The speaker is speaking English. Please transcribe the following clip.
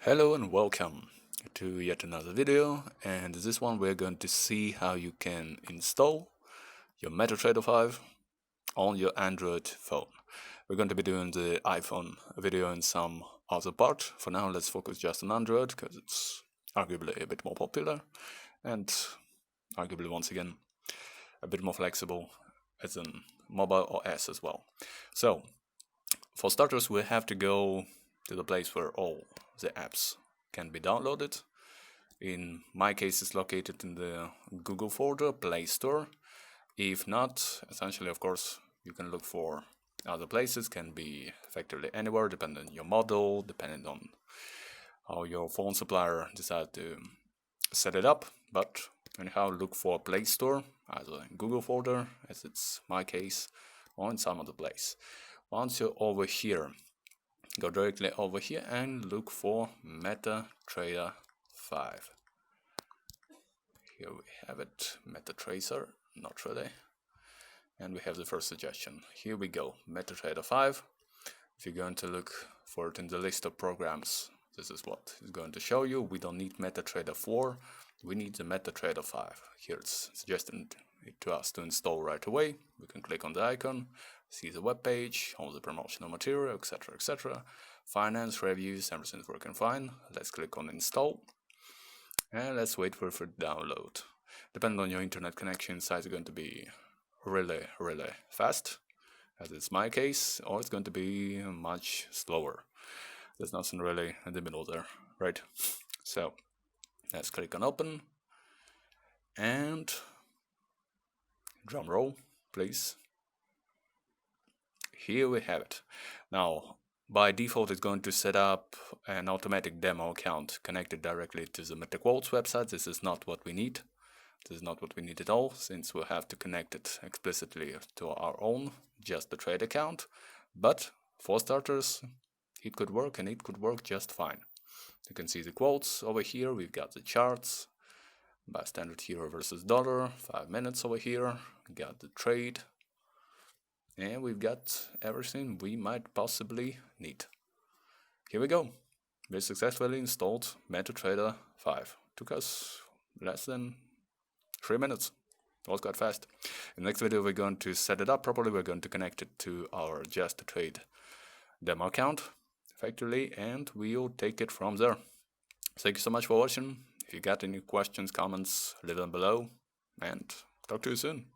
Hello and welcome to yet another video, and this one we're going to see how you can install your MetaTrader 5 on your Android phone. We're going to be doing the iPhone video in some other part. For now, let's focus just on Android because it's arguably a bit more popular and arguably once again a bit more flexible as in mobile OS as well. So for starters, we have to go to the place where all the apps can be downloaded. In my case, it's located in the Google folder, Play Store. If not, essentially, of course, you can look for other places, can be effectively anywhere, depending on your model, depending on how your phone supplier decides to set it up. But anyhow, look for Play Store, either in Google folder, as it's my case, or in some other place. Once you're over here, go directly over here and look for MetaTrader 5. Here we have it, MetaTracer, not really. And we have the first suggestion. Here we go, MetaTrader 5. If you're going to look for it in the list of programs, this is what it's going to show you. We don't need MetaTrader 4, we need the MetaTrader 5. Here it's suggesting it to us to install right away. We can click on the icon, see the web page, all the promotional material, etc, etc. Finance, reviews, everything's working fine. Let's click on install. And let's wait for it to download. Depending on your internet connection, size is going to be really fast, as it's my case, or it's going to be much slower. There's nothing really in the middle there, right? So let's click on open, and drum roll, please. Here we have it. Now, by default, it's going to set up an automatic demo account connected directly to the MetaQuotes website. This is not what we need. This is not what we need at all, since we'll have to connect it explicitly to our own, just the trade account. But for starters, it could work, and it could work just fine. You can see the quotes over here. We've got the charts by standard euro versus dollar, 5 minutes over here. We got the trade. And we've got everything we might possibly need. Here we go. We successfully installed MetaTrader 5. Took us less than 3 minutes. It was quite fast. In the next video, we're going to set it up properly. We're going to connect it to our Just Trade demo account effectively, and we'll take it from there. Thank you so much for watching. If you got any questions, comments, leave them below, and talk to you soon.